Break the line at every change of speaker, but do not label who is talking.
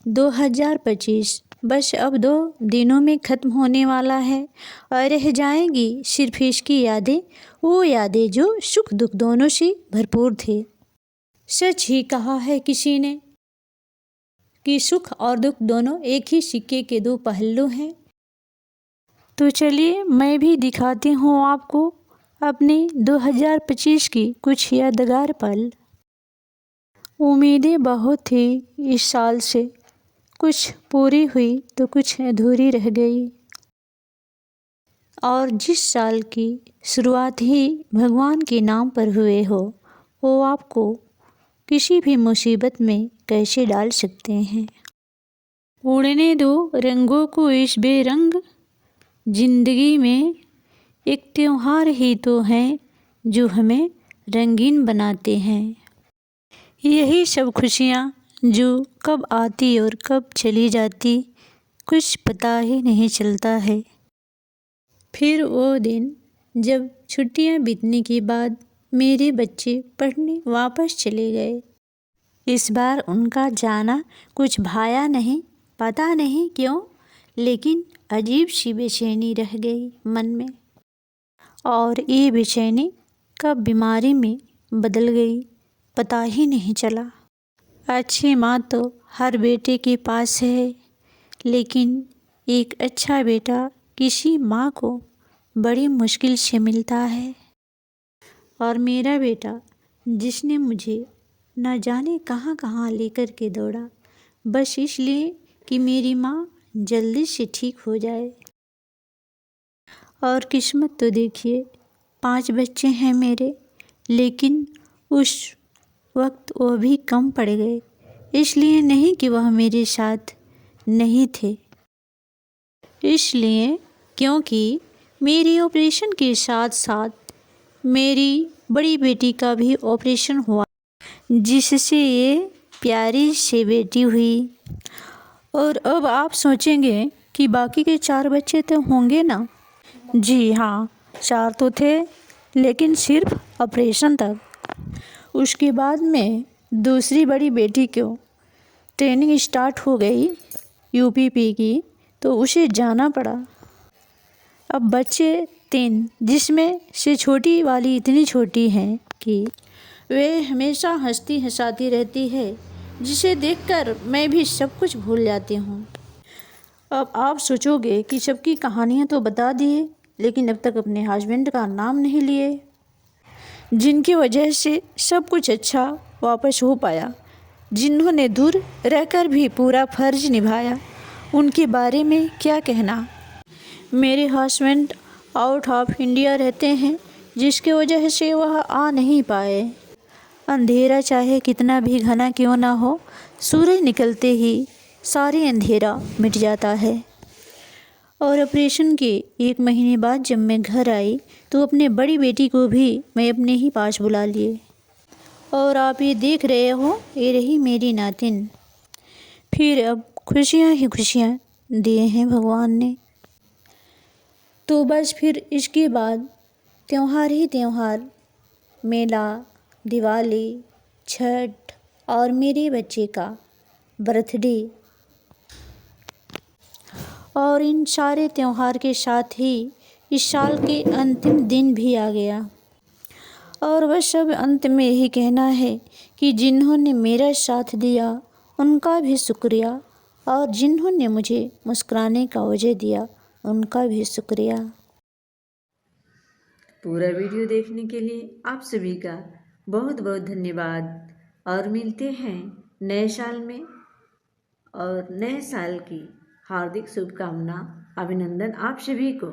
2025 बस अब 2 दिनों में ख़त्म होने वाला है और रह जाएंगी सिर्फ इसकी यादें, वो यादें जो सुख दुख दोनों से भरपूर थे। सच ही कहा है किसी ने कि सुख और दुख दोनों एक ही सिक्के के 2 पहलू हैं। तो चलिए मैं भी दिखाती हूँ आपको अपने 2025 की कुछ यादगार पल। उम्मीदें बहुत थी इस साल से, कुछ पूरी हुई तो कुछ अधूरी रह गई। और जिस साल की शुरुआत ही भगवान के नाम पर हुए हो, वो आपको किसी भी मुसीबत में कैसे डाल सकते हैं। उड़ने दो रंगों को इस बेरंग जिंदगी में, एक त्योहार ही तो हैं जो हमें रंगीन बनाते हैं। यही सब खुशियाँ जो कब आती और कब चली जाती, कुछ पता ही नहीं चलता है। फिर वो दिन जब छुट्टियाँ बीतने के बाद मेरे बच्चे पढ़ने वापस चले गए। इस बार उनका जाना कुछ भाया नहीं, पता नहीं क्यों, लेकिन अजीब सी बेचैनी रह गई मन में। और ये बेचैनी कब बीमारी में बदल गई पता ही नहीं चला। अच्छी माँ तो हर बेटे के पास है, लेकिन एक अच्छा बेटा किसी माँ को बड़ी मुश्किल से मिलता है। और मेरा बेटा जिसने मुझे न जाने कहाँ कहाँ लेकर के दौड़ा, बस इसलिए कि मेरी माँ जल्दी से ठीक हो जाए। और किस्मत तो देखिए, 5 बच्चे हैं मेरे, लेकिन उस वक्त वो भी कम पड़ गए। इसलिए नहीं कि वह मेरे साथ नहीं थे, इसलिए क्योंकि मेरी ऑपरेशन के साथ साथ मेरी बड़ी बेटी का भी ऑपरेशन हुआ, जिससे ये प्यारी सी बेटी हुई। और अब आप सोचेंगे कि बाकी के 4 बच्चे तो होंगे ना। जी हाँ, 4 तो थे, लेकिन सिर्फ ऑपरेशन तक। उसके बाद में दूसरी बड़ी बेटी को ट्रेनिंग स्टार्ट हो गई यूपीपी की, तो उसे जाना पड़ा। अब बच्चे 3, जिसमें से छोटी वाली इतनी छोटी हैं कि वे हमेशा हंसती हंसाती रहती है, जिसे देखकर मैं भी सब कुछ भूल जाती हूँ। अब आप सोचोगे कि सबकी कहानियाँ तो बता दिए, लेकिन अब तक अपने हस्बैंड का नाम नहीं लिए, जिनकी वजह से सब कुछ अच्छा वापस हो पाया, जिन्होंने दूर रहकर भी पूरा फर्ज निभाया। उनके बारे में क्या कहना। मेरे हस्बैंड आउट ऑफ इंडिया रहते हैं, जिसकी वजह से वह आ नहीं पाए। अंधेरा चाहे कितना भी घना क्यों ना हो, सूरज निकलते ही सारी अंधेरा मिट जाता है। और ऑपरेशन के 1 महीने बाद जब मैं घर आई, तो अपने बड़ी बेटी को भी मैं अपने ही पास बुला लिए। और आप ये देख रहे हो, ये रही मेरी नातिन। फिर अब खुशियाँ ही खुशियाँ दिए हैं भगवान ने। तो बस फिर इसके बाद त्यौहार ही त्यौहार, मेला, दिवाली, छठ और मेरे बच्चे का बर्थडे। और इन सारे त्यौहार के साथ ही इस साल के अंतिम दिन भी आ गया। और बस सब अंत में यही कहना है कि जिन्होंने मेरा साथ दिया उनका भी शुक्रिया, और जिन्होंने मुझे मुस्कुराने का वजह दिया उनका भी शुक्रिया।
पूरा वीडियो देखने के लिए आप सभी का बहुत बहुत धन्यवाद। और मिलते हैं नए साल में, और नए साल की हार्दिक शुभकामना, अभिनंदन आप सभी को।